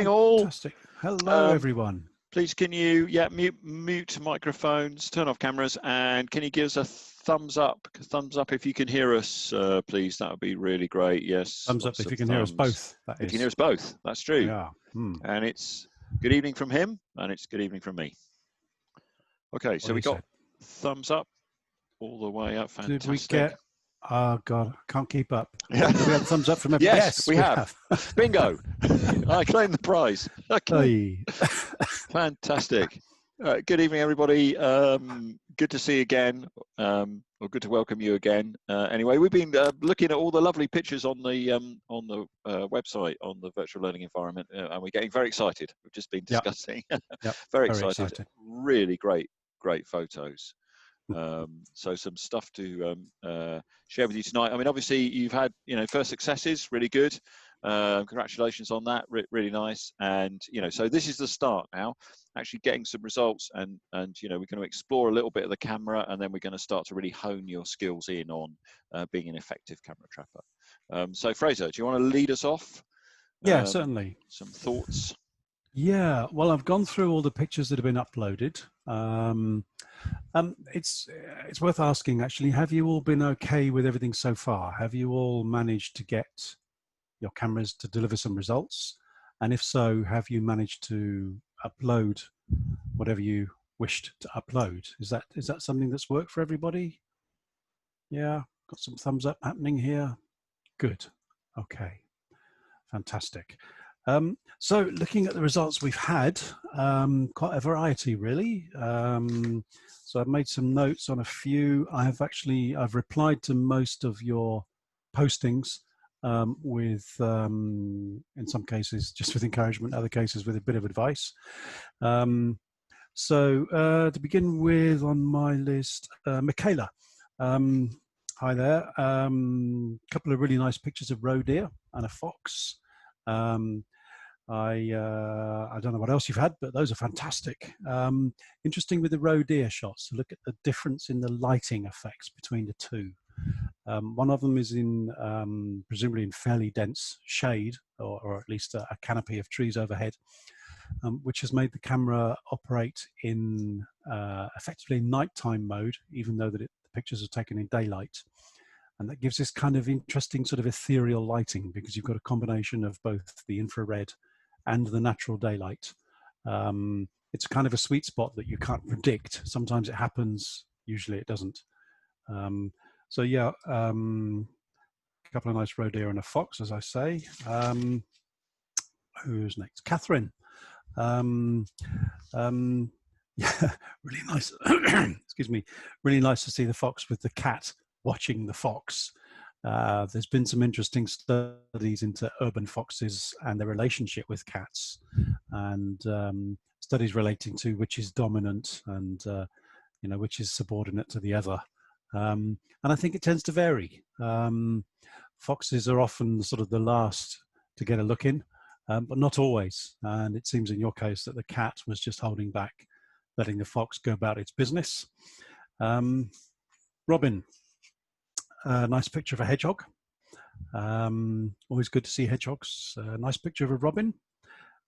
all. Fantastic. Hello, everyone. Please, can you, mute microphones, turn off cameras, and can you give us a thumbs up? Thumbs up if you can hear us, please. That would be really great. Yes. Thumbs up if you can hear us both. That is. If you can hear us both, that's true. Yeah. And it's good evening from him, and it's good evening from me. Okay, so we got thumbs up all the way up. Fantastic. Did we get? Oh God, I can't keep up. Yeah. We had thumbs up from everybody. Yes, we have. Bingo. I claim the prize. Okay. Fantastic. Good evening, everybody. Good to see you again, or good to welcome you again. Anyway, we've been looking at all the lovely pictures on the website on the virtual learning environment, and we're getting very excited. We've just been discussing. Very excited. Really great photos. So some stuff to share with you tonight. I mean, obviously you've had, first successes, really good. Congratulations on that, really nice. And, so this is the start now, actually getting some results and we're going to explore a little bit of the camera, and then we're going to start to really hone your skills in on being an effective camera trapper. So Fraser, do you want to lead us off? Yeah, certainly. Some thoughts? Yeah, well, I've gone through all the pictures that have been uploaded. It's worth asking, actually, have you all been okay with everything so far? Have you all managed to get your cameras to deliver some results? And if so, have you managed to upload whatever you wished to upload? Is that something that's worked for everybody? Yeah, got some thumbs up happening here. Good. Okay, fantastic. So looking at the results we've had, quite a variety really. So I've made some notes on a few. I've replied to most of your postings with, in some cases, just with encouragement, other cases with a bit of advice. So to begin with on my list, Michaela. Hi there. Couple of really nice pictures of roe deer and a fox. I don't know what else you've had, but those are fantastic. Interesting with the roe deer shots to look at the difference in the lighting effects between the two. One of them is in presumably in fairly dense shade, or at least a canopy of trees overhead, which has made the camera operate in effectively nighttime mode, even though the pictures are taken in daylight. And that gives this kind of interesting sort of ethereal lighting, because you've got a combination of both the infrared and the natural daylight. It's kind of a sweet spot that you can't predict. Sometimes it happens, usually it doesn't. So yeah, a couple of nice roe deer and a fox, as I say. Who's next? Catherine. Yeah, really nice. Excuse me. Really nice to see the fox with the cat watching the fox. There's been some interesting studies into urban foxes and their relationship with cats, and studies relating to which is dominant and which is subordinate to the other. And I think it tends to vary. Foxes are often sort of the last to get a look in, but not always. And it seems in your case that the cat was just holding back, letting the fox go about its business. Robin. Nice picture of a hedgehog. Always good to see hedgehogs. Nice picture of a robin.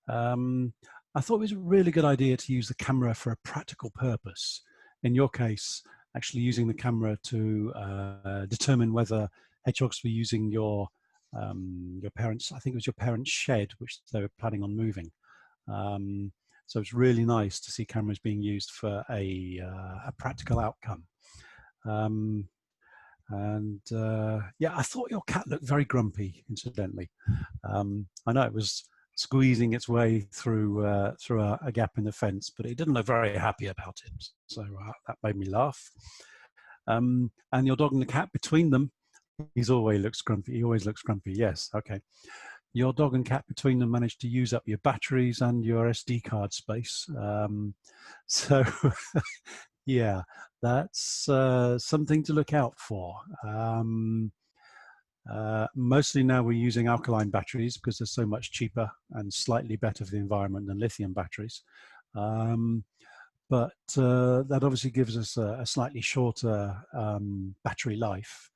I thought it was a really good idea to use the camera for a practical purpose. In your case, actually using the camera to determine whether hedgehogs were using your parents', I think it was your parents' shed, which they were planning on moving. So it's really nice to see cameras being used for a practical outcome. Yeah, I thought your cat looked very grumpy, incidentally. I know it was squeezing its way through a gap in the fence, but it didn't look very happy about it. So that made me laugh. And your dog and the cat, between them, he always looks grumpy. He always looks grumpy. Yes, okay. Your dog and cat between them managed to use up your batteries and your SD card space. So yeah, that's something to look out for. Mostly now we're using alkaline batteries because they're so much cheaper and slightly better for the environment than lithium batteries. But that obviously gives us a slightly shorter battery life.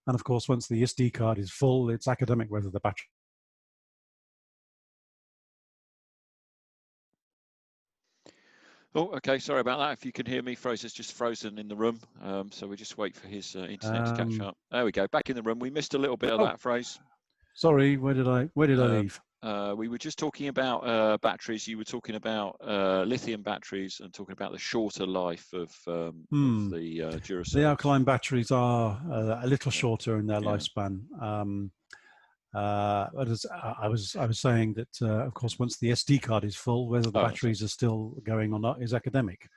And of course, once the SD card is full, it's academic whether the battery Oh, okay. Sorry about that. If you can hear me, Fraser's just frozen in the room. So we just wait for his internet to catch up. There we go. Back in the room. We missed a little bit of that, Fraser. Sorry, where did I leave? We were just talking about batteries. You were talking about lithium batteries and talking about the shorter life of the Duracell. The alkaline batteries are a little shorter in their lifespan. I was saying that, of course, once the SD card is full, whether the batteries are still going or not is academic.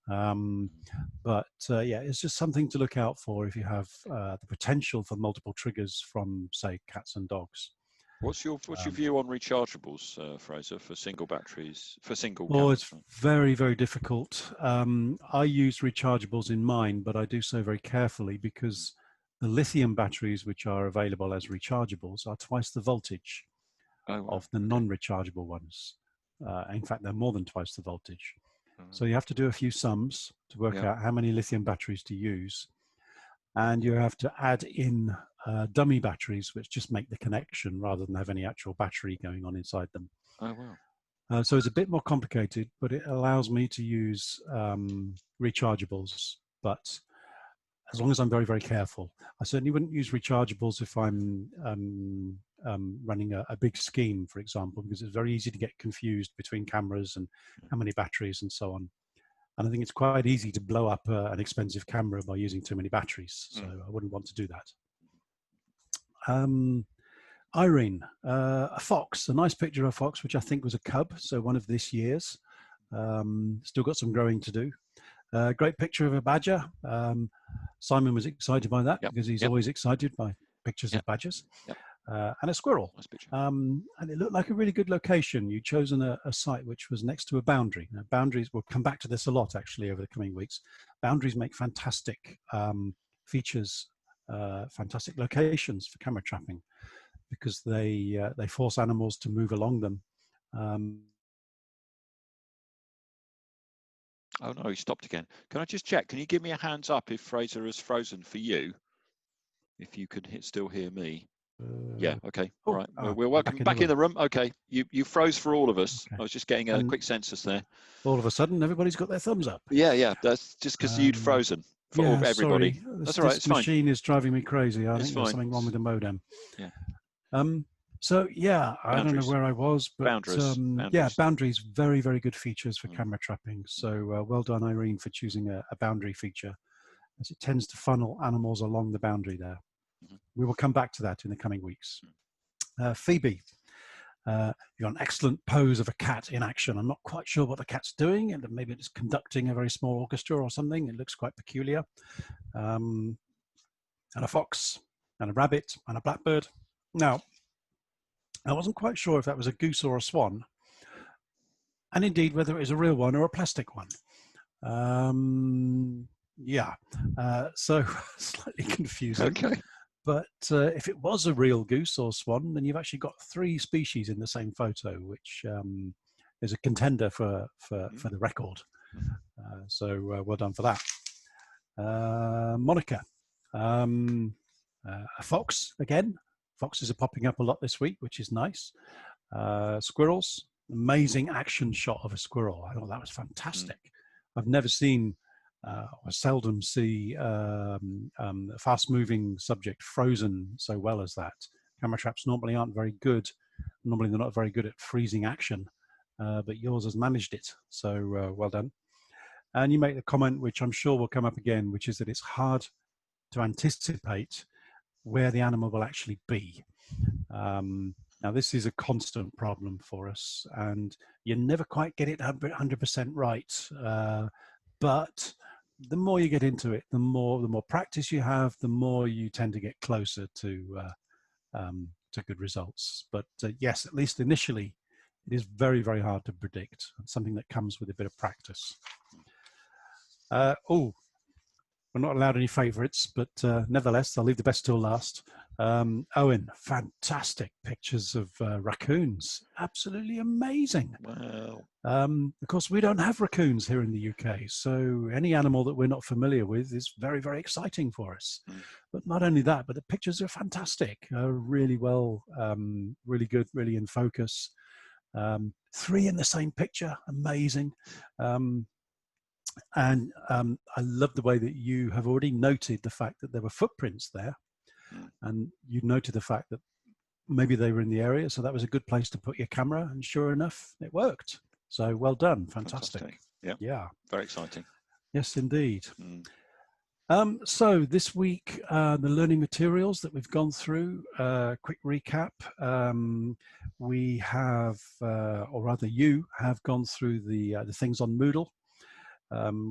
But yeah, it's just something to look out for if you have the potential for multiple triggers from, say, cats and dogs. What's your view on rechargeables, Fraser, for single batteries, for single? Oh, it's very, very difficult. I use rechargeables in mine, but I do so very carefully because the lithium batteries, which are available as rechargeables, are twice the voltage of the non-rechargeable ones. In fact, they're more than twice the voltage. So you have to do a few sums to work out how many lithium batteries to use. And you have to add in dummy batteries, which just make the connection rather than have any actual battery going on inside them. Oh, wow. So it's a bit more complicated, but it allows me to use rechargeables, but as long as I'm very, very careful. I certainly wouldn't use rechargeables if I'm running a big scheme, for example, because it's very easy to get confused between cameras and how many batteries and so on. And I think it's quite easy to blow up an expensive camera by using too many batteries. So I wouldn't want to do that. Irene, a fox, a nice picture of a fox, which I think was a cub, so one of this year's. Still got some growing to do. Great picture of a badger. Simon was excited by that because he's always excited by pictures of badgers. And a squirrel. Nice picture. And it looked like a really good location. You'd chosen a site which was next to a boundary. Now, boundaries, we'll come back to this a lot actually over the coming weeks. Boundaries make fantastic features, fantastic locations for camera trapping because they force animals to move along them. Oh no, he stopped again. Can I just check? Can you give me a hands up if Fraser is frozen for you? If you can still hear me. Yeah, okay. All right. We're welcome back in the room. Okay. You froze for all of us. Okay. I was just getting a quick census there. All of a sudden, everybody's got their thumbs up. Yeah. That's just because you'd frozen for everybody. Sorry. That's all right. It's fine. This machine is driving me crazy. I think there's something wrong with the modem. Yeah. So yeah, I don't know where I was, but boundaries. Yeah, boundaries, very, very good features for camera trapping. So well done, Irene, for choosing a boundary feature, as it tends to funnel animals along the boundary there. We will come back to that in the coming weeks. Phoebe, you've got an excellent pose of a cat in action. I'm not quite sure what the cat's doing, and maybe it's conducting a very small orchestra or something. It looks quite peculiar. And a fox, and a rabbit, and a blackbird. Now, I wasn't quite sure if that was a goose or a swan, and indeed whether it was a real one or a plastic one. So slightly confusing. Okay. But if it was a real goose or swan, then you've actually got 3 species in the same photo, which is a contender for the record. So well done for that. Monica, a fox again. Foxes are popping up a lot this week, which is nice. Squirrels, amazing action shot of a squirrel. I thought that was fantastic. I've never seen, or seldom see a fast-moving subject frozen so well as that. Camera traps normally aren't very good. Normally they're not very good at freezing action, but yours has managed it. So well done. And you make the comment, which I'm sure will come up again, which is that it's hard to anticipate where the animal will actually be. Now, this is a constant problem for us, and you never quite get it 100% right. But the more you get into it, the more practice you have, the more you tend to get closer to good results. But yes, at least initially, it is very, very hard to predict. It's something that comes with a bit of practice. We're not allowed any favourites, but nevertheless, I'll leave the best till last. Owen, fantastic pictures of raccoons. Absolutely amazing. Wow. Of course, we don't have raccoons here in the UK, so any animal that we're not familiar with is very, very exciting for us. But not only that, but the pictures are fantastic. Really well, really good, really in focus. 3 in the same picture, amazing. And I love the way that you have already noted the fact that there were footprints there, and you noted the fact that maybe they were in the area, so that was a good place to put your camera, and sure enough, it worked. So well done, fantastic. Yeah, very exciting. Yes, indeed. So this week, the learning materials that we've gone through, quick recap. We have, or rather you have gone through the things on Moodle.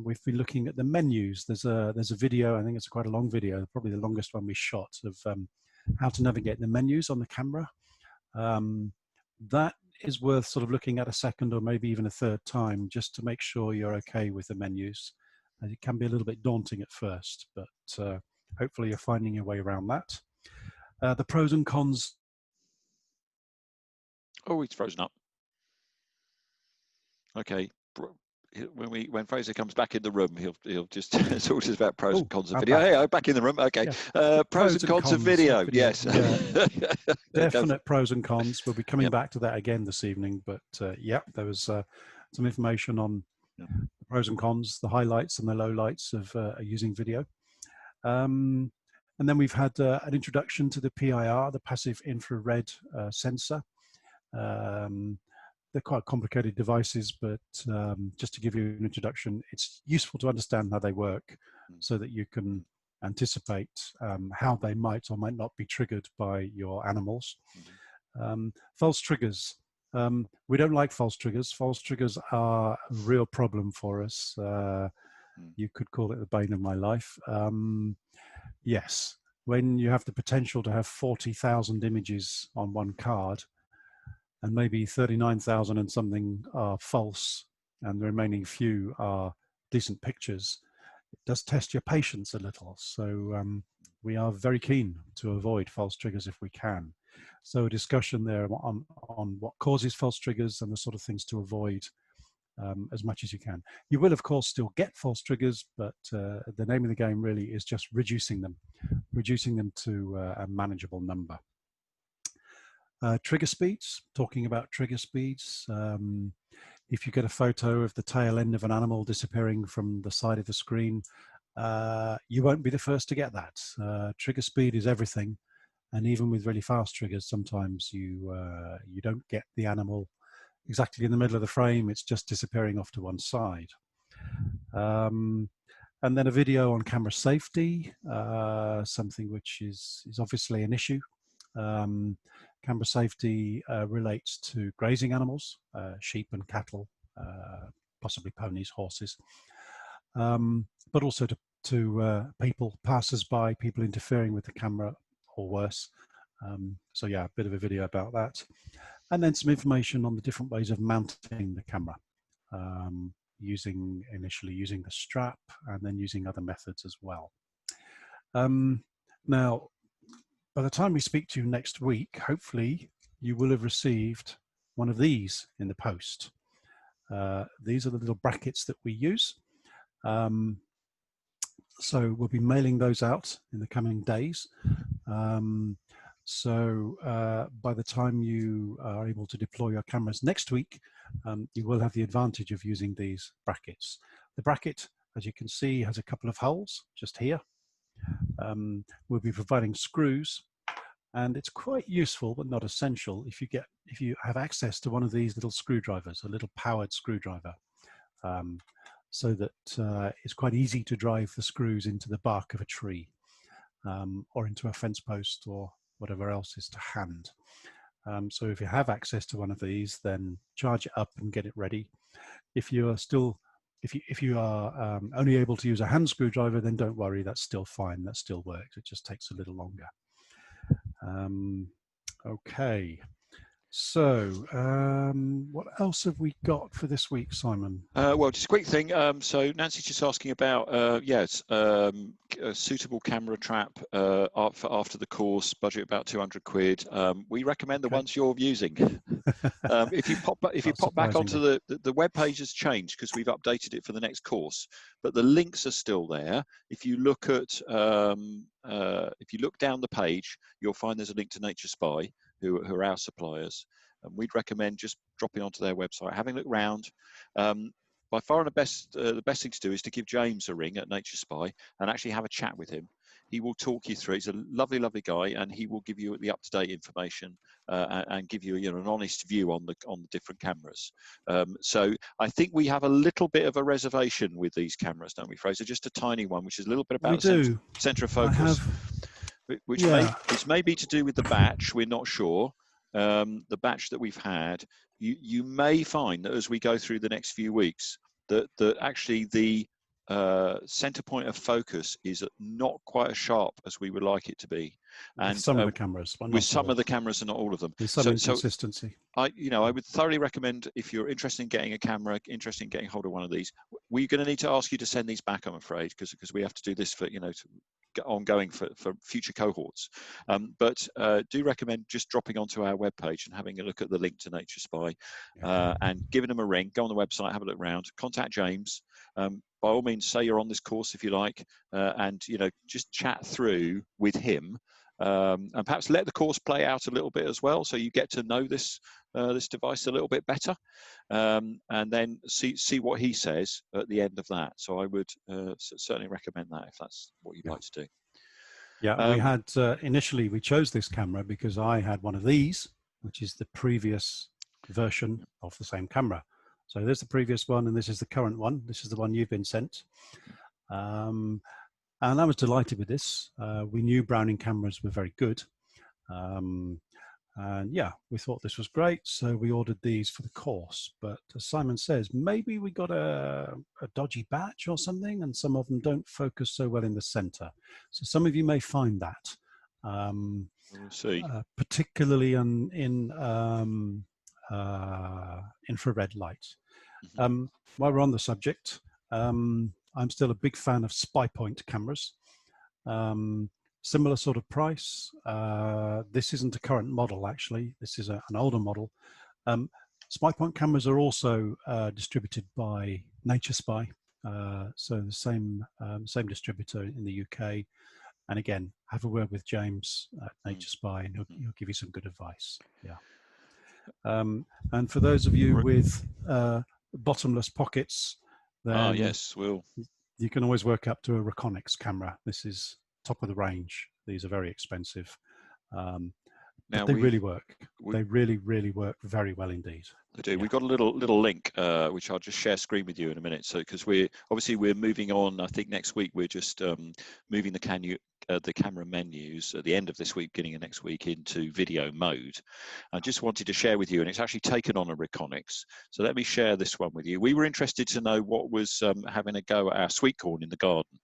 We've been looking at the menus. There's a video, I think it's quite a long video, probably the longest one we shot, of how to navigate the menus on the camera. That is worth sort of looking at a second or maybe even a third time, just to make sure you're okay with the menus. It can be a little bit daunting at first, but hopefully you're finding your way around that. The pros and cons. Oh, it's frozen up. Okay. When Fraser comes back in the room, he'll just talk to us about pros and cons of video. Hey, back in the room. Okay. Yeah. Pros and cons of video. Yes. Yeah. Definite pros and cons. We'll be coming back to that again this evening. But yeah, there was some information on the pros and cons, the highlights and the lowlights of using video. And then we've had an introduction to the PIR, the passive infrared sensor. They're quite complicated devices, but just to give you an introduction, it's useful to understand how they work so that you can anticipate how they might or might not be triggered by your animals. False triggers. We don't like false triggers. False triggers are a real problem for us. You could call it the bane of my life. Yes, when you have the potential to have 40,000 images on one card, and maybe 39,000 and something are false, and the remaining few are decent pictures, it does test your patience a little. So we are very keen to avoid false triggers if we can. So a discussion there on what causes false triggers and the sort of things to avoid as much as you can. You will, of course, still get false triggers, but the name of the game really is just reducing them to a manageable number. Trigger speeds, talking about trigger speeds. If you get a photo of the tail end of an animal disappearing from the side of the screen, you won't be the first to get that. Trigger speed is everything. And even with really fast triggers, sometimes you don't get the animal exactly in the middle of the frame. It's just disappearing off to one side. And then a video on camera safety, something which is obviously an issue. Camera safety relates to grazing animals, sheep and cattle, possibly ponies, horses, but also to people, passers-by, people interfering with the camera or worse. So yeah, a bit of a video about that. And then some information on the different ways of mounting the camera, initially using the strap and then using other methods as well. Now, by the time we speak to you next week, hopefully you will have received one of these in the post. These are the little brackets that we use. So we'll be mailing those out in the coming days. So by the time you are able to deploy your cameras next week, you will have the advantage of using these brackets. The bracket, as you can see, has a couple of holes just here. We'll be providing screws, and it's quite useful but not essential if you have access to one of these little screwdrivers, a little powered screwdriver, so that it's quite easy to drive the screws into the bark of a tree, or into a fence post or whatever else is to hand. So if you have access to one of these, then charge it up and get it ready. If you are only able to use a hand screwdriver, then don't worry, that's still fine, that still works, it just takes a little longer. Okay, so what else have we got for this week, Simon? Well, just a quick thing. So Nancy's just asking about, yes, a suitable camera trap after the course, budget about 200 quid. We recommend the ones you're using. If you pop back onto the web page has changed because we've updated it for the next course, but the links are still there. If you look at if you look down the page, you'll find there's a link to Nature Spy, who are our suppliers. And we'd recommend just dropping onto their website, having a look around. by far the best thing to do is to give James a ring at Nature Spy and actually have a chat with him. He will talk you through. He's a lovely, lovely guy, and he will give you the up-to-date information and give you, an honest view on the different cameras. So I think we have a little bit of a reservation with these cameras, don't we, Fraser? Just a tiny one, which is a little bit about the center of focus, which may be to do with the batch. We're not sure. The batch that we've had, you may find that as we go through the next few weeks, that actually the center point of focus is not quite as sharp as we would like it to be, and with some of the cameras, with some of the cameras and not all of them. There's some inconsistency. I would thoroughly recommend, if you're interested in getting a camera, interested in getting hold of one of these, we're going to need to ask you to send these back, I'm afraid, because we have to do this for ongoing for future cohorts. But do recommend just dropping onto our webpage and having a look at the link to Nature Spy, and giving them a ring. Go on the website, have a look around, contact James. By all means, say you're on this course if you like, and just chat through with him, and perhaps let the course play out a little bit as well, so you get to know this device a little bit better, and then see what he says at the end of that. So I would certainly recommend that if that's what you'd like to do. Yeah, we had initially we chose this camera because I had one of these, which is the previous version of the same camera. So there's the previous one, and this is the current one. This is the one you've been sent. And I was delighted with this. We knew Browning cameras were very good. And yeah, we thought this was great. So we ordered these for the course. But as Simon says, maybe we got a dodgy batch or something, and some of them don't focus so well in the center. So some of you may find that. We'll see. Particularly in infrared light. While we're on the subject, I'm still a big fan of spy point cameras. Similar sort of price. This isn't a current model, actually. This is an older model. Spy point cameras are also distributed by Nature Spy, so the same distributor in the UK. And again, have a word with James at Nature Spy, and he'll give you some good advice. Yeah. And for those of you with bottomless pockets, then yes, you can always work up to a Reconyx camera. This is top of the range. These are very expensive. But they really work. They really, really work very well indeed. They do. Yeah. We've got a little link, which I'll just share screen with you in a minute. So, because we're moving on. I think next week we're just moving the camera menus at the end of this week, beginning of next week, into video mode. I just wanted to share with you, and it's actually taken on a Reconyx. So let me share this one with you. We were interested to know what was having a go at our sweet corn in the garden.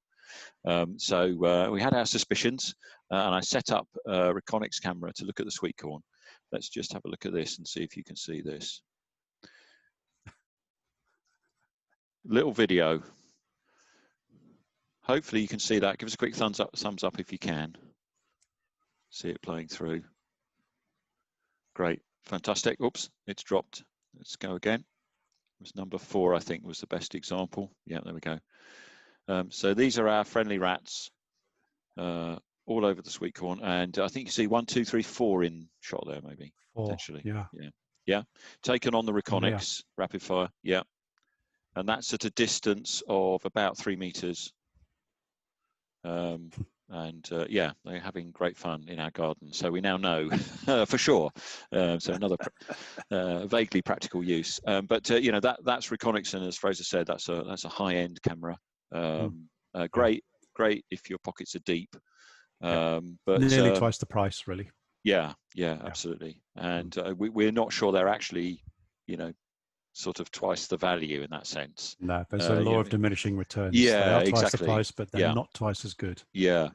So we had our suspicions, and I set up a Reconyx camera to look at the sweet corn. Let's just have a look at this and see if you can see this. Little video. Hopefully you can see that. Give us a quick thumbs up if you can. See it playing through. Great, fantastic. Oops, it's dropped. Let's go again. It was number 4, I think, was the best example. Yeah, there we go. So these are our friendly rats all over the sweet corn, and I think you see 1, 2, 3, 4 in shot there, maybe 4, potentially. Yeah. Taken on the Reconyx rapid fire. Yeah, and that's at a distance of about 3 meters. And yeah, they're having great fun in our garden. So we now know for sure. So another vaguely practical use. But that's Reconyx, and as Fraser said, that's a high-end camera. Great if your pockets are deep. But nearly twice the price, really. Yeah, absolutely. And we're not sure they're actually, sort of twice the value in that sense. No, there's a law of diminishing returns. Yeah, they are twice exactly. the price, but they're not twice as good. Yeah,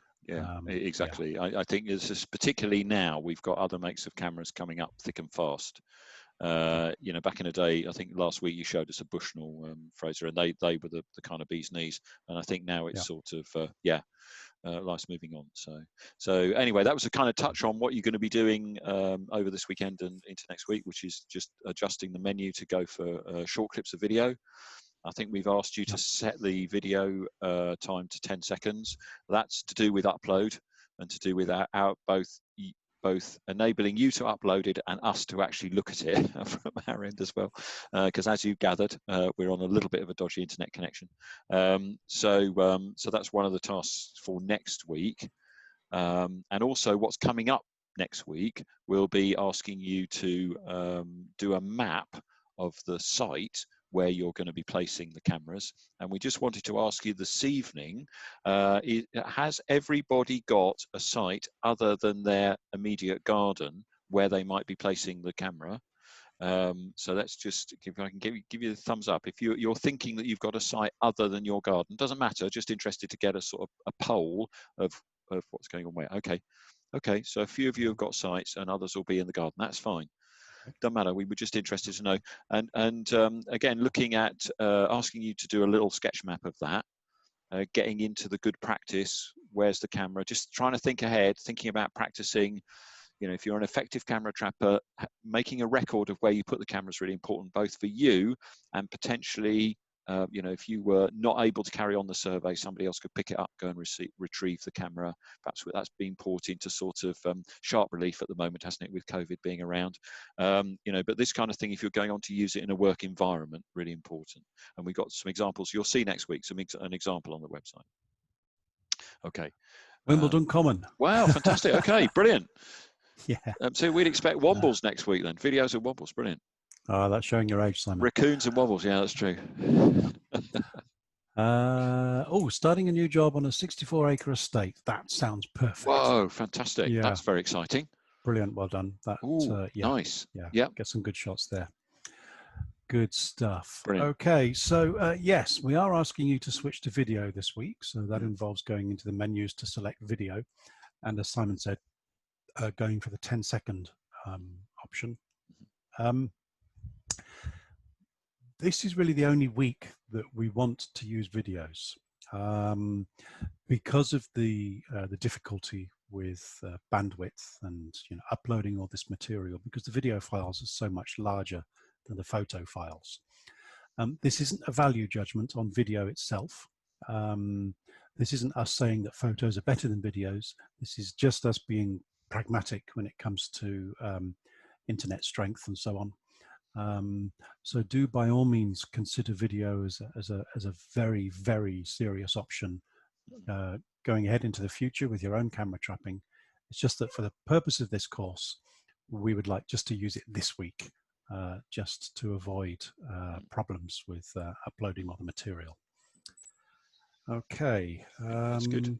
exactly. Yeah. I think this is particularly now we've got other makes of cameras coming up thick and fast. Back in the day, I think last week you showed us a Bushnell, Fraser, and they were the kind of bee's knees. And I think now it's sort of life's moving on. So anyway, that was a kind of touch on what you're going to be doing over this weekend and into next week, which is just adjusting the menu to go for short clips of video. I think we've asked you to set the video time to 10 seconds. That's to do with upload and to do with both both enabling you to upload it and us to actually look at it from our end as well. Because as you gathered, we're on a little bit of a dodgy internet connection. So that's one of the tasks for next week. And also what's coming up next week, we'll be asking you to do a map of the site where you're going to be placing the cameras. And we just wanted to ask you this evening, has everybody got a site other than their immediate garden where they might be placing the camera? So let's just, if I can give you the thumbs up. If you're thinking that you've got a site other than your garden, doesn't matter, just interested to get a sort of a poll of what's going on where. Okay, so a few of you have got sites and others will be in the garden. That's fine. Doesn't matter. We were just interested to know. And again, looking at asking you to do a little sketch map of that, getting into the good practice. Where's the camera? Just trying to think ahead, thinking about practicing. You know, if you're an effective camera trapper, making a record of where you put the camera is really important, both for you and potentially, you know, if you were not able to carry on the survey, somebody else could pick it up, go and retrieve the camera. Perhaps that's been brought into sort of sharp relief at the moment, hasn't it, with COVID being around? You know, but this kind of thing, if you're going on to use it in a work environment, really important. And we've got some examples. You'll see next week an example on the website. Okay. Wimbledon Common. Wow, fantastic. Okay, brilliant. Yeah. So we'd expect wombles next week then. Videos of wombles, brilliant. Oh, that's showing your age, Simon. Raccoons and wombles, yeah, that's true. Starting a new job on a 64-acre estate. That sounds perfect. Whoa, fantastic. Yeah. That's very exciting. Brilliant, well done. Yeah. Nice. Yeah, get some good shots there. Good stuff. Brilliant. Okay, so yes, we are asking you to switch to video this week. So that involves going into the menus to select video. And as Simon said, going for the 10-second option. This is really the only week that we want to use videos because of the difficulty with bandwidth and uploading all this material, because the video files are so much larger than the photo files. This isn't a value judgment on video itself. This isn't us saying that photos are better than videos. This is just us being pragmatic when it comes to internet strength and so on. So do by all means consider video as a very, very serious option going ahead into the future with your own camera trapping. It's just that for the purpose of this course, we would like just to use it this week, just to avoid problems with uploading all the material. Okay. That's good.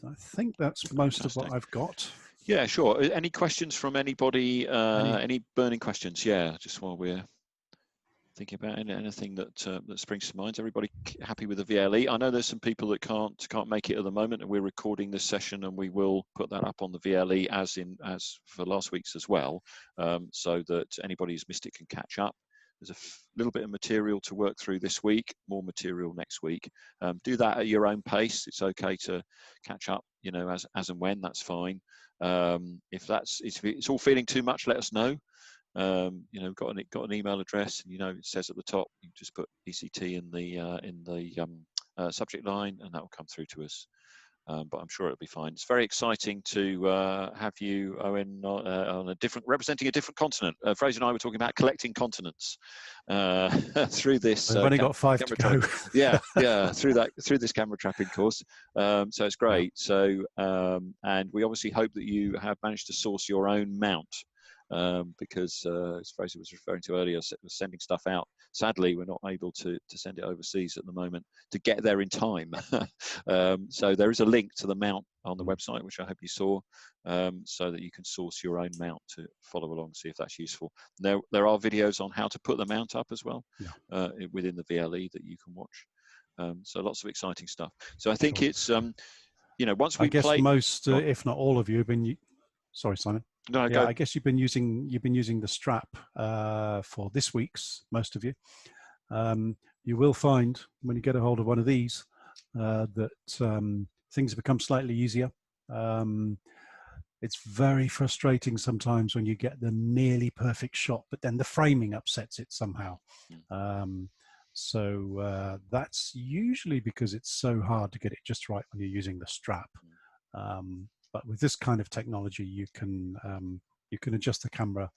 I think that's most of what I've got. Yeah, sure. Any questions from anybody? Any burning questions? Yeah, just while we're thinking about anything that springs to mind. Everybody happy with the VLE? I know there's some people that can't make it at the moment, and we're recording this session, and we will put that up on the VLE as for last week's as well, so that anybody who's missed it can catch up. There's a little bit of material to work through this week, more material next week. Do that at your own pace. It's okay to catch up, as and when. That's fine. If it's all feeling too much, let us know. Got an email address, and it says at the top, you can just put ECT in the subject line, and that will come through to us. But I'm sure it'll be fine. It's very exciting to have you, Owen, representing a different continent. Fraser and I were talking about collecting continents through this. We've only got 5 to go. yeah, through this camera trapping course. So it's great. So and we obviously hope that you have managed to source your own mount. Because as Fraser was referring to earlier, sending stuff out. Sadly, we're not able to send it overseas at the moment to get there in time. So there is a link to the mount on the website, which I hope you saw, so that you can source your own mount to follow along, see if that's useful. There are videos on how to put the mount up as well within the VLE that you can watch. So lots of exciting stuff. So I think it's once we play. I guess most, if not all of you, have been. Sorry, Simon. No, I guess you've been using the strap for this week's, most of you. You will find when you get a hold of one of these that things have become slightly easier. It's very frustrating sometimes when you get the nearly perfect shot, but then the framing upsets it somehow. So that's usually because it's so hard to get it just right when you're using the strap. But with this kind of technology, you can adjust the camera,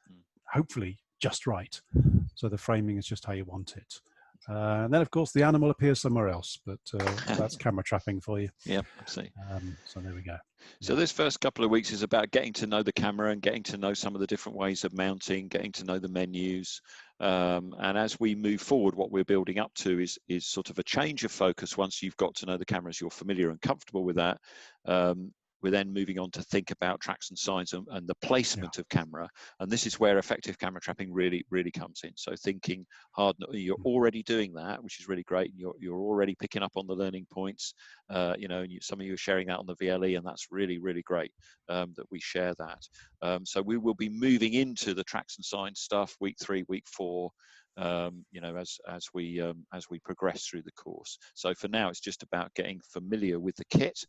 hopefully just right. So the framing is just how you want it. And then, of course, the animal appears somewhere else, but that's camera trapping for you. Yeah, absolutely. So there we go. So this first couple of weeks is about getting to know the camera and getting to know some of the different ways of mounting, getting to know the menus. And as we move forward, what we're building up to is sort of a change of focus. Once you've got to know the cameras, you're familiar and comfortable with that. We're then moving on to think about tracks and signs and the placement of camera. And this is where effective camera trapping really comes in. So thinking hard, you're already doing that, which is really great. You're already picking up on the learning points, you know, and some of you are sharing that on the VLE, and that's really great that we share that. So we will be moving into the tracks and signs stuff week 3, week 4, you know, as we progress through the course. So for now, it's just about getting familiar with the kit,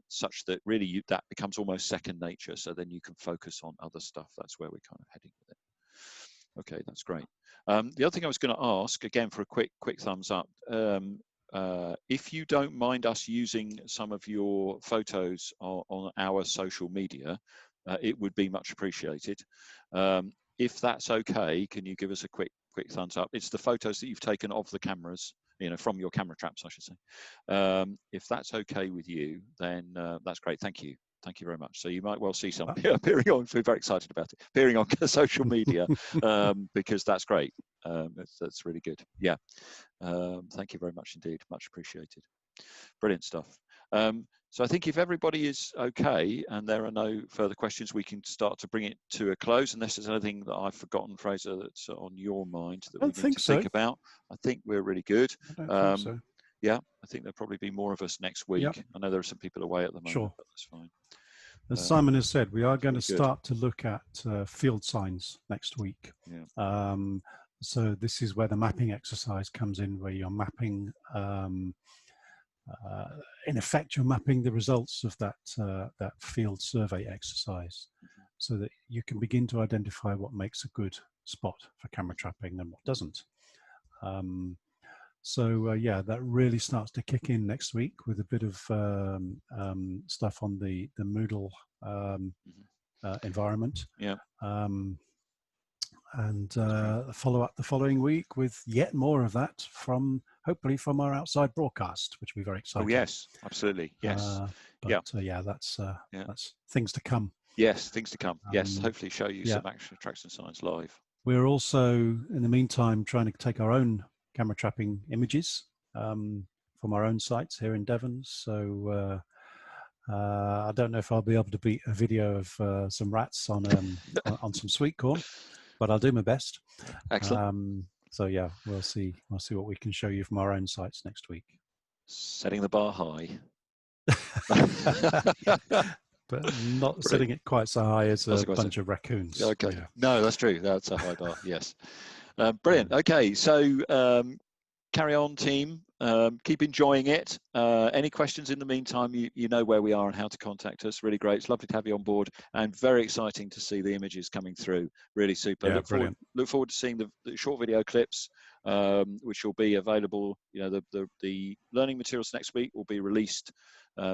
such that really that becomes almost second nature. So then you can focus on other stuff. That's where we're kind of heading with it. Okay, that's great. The other thing I was going to ask, again, for a quick thumbs up, if you don't mind us using some of your photos on our social media, it would be much appreciated. If that's okay, can you give us a quick thumbs up? It's the photos that you've taken of the cameras, you know, from your camera traps, I should say. If that's okay with you, then that's great. Thank you very much. So you might well see something appearing on. We're very excited about it, appearing on social media, because that's great. That's really good. Yeah. Thank you very much indeed. Much appreciated. Brilliant stuff. So I think if everybody is okay and there are no further questions, we can start to bring it to a close, unless there's anything that I've forgotten, Fraser, that's on your mind that we need to think about. I think we're really good. I don't think so. Yeah, I think there'll probably be more of us next week. Yep. I know there are some people away at the moment, but that's fine. As Simon has said, we are going to start to look at field signs next week. Yeah. So this is where the mapping exercise comes in, where you're mapping, in effect, you're mapping the results of that field survey exercise, so that you can begin to identify what makes a good spot for camera trapping and what doesn't. So yeah, that really starts to kick in next week with a bit of stuff on the Moodle environment. Yeah. And follow up the following week with yet more of that hopefully from our outside broadcast, which will be very exciting. Oh yes, absolutely, yes. Yeah, that's things to come. Yes, things to come. Yes, hopefully show you some action tracks and signs live. We're also, in the meantime, trying to take our own camera trapping images from our own sites here in Devon. So I don't know if I'll be able to beat a video of some rats on some sweet corn, but I'll do my best. Excellent. So yeah, we'll see what we can show you from our own sites next week. Setting the bar high. But not setting it quite so high as a bunch of raccoons. Okay. Yeah. No, that's true. That's a high bar. Yes. Brilliant. Okay. So carry on, team. Keep enjoying it. Any questions in the meantime, you know where we are and how to contact us. Really great. It's lovely to have you on board, and very exciting to see the images coming through. Really super. Yeah, look forward to seeing the short video clips, which will be available. You know, the learning materials next week will be released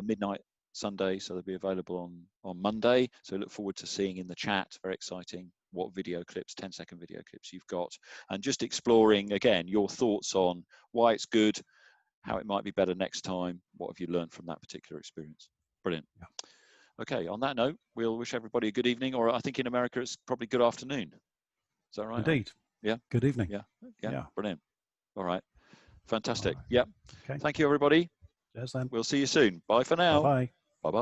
midnight Sunday, so they'll be available on Monday. So look forward to seeing in the chat. Very exciting what video clips, 10-second video clips you've got, and just exploring again your thoughts on why it's good, how it might be better next time. What have you learned from that particular experience? Brilliant. Yeah. Okay, on that note, we'll wish everybody a good evening, or I think in America it's probably good afternoon. Is that right? Indeed. Yeah. Good evening. Yeah. Brilliant. All right. Fantastic. All right. Yeah. Okay. Thank you, everybody. Cheers then. We'll see you soon. Bye for now. Bye-bye.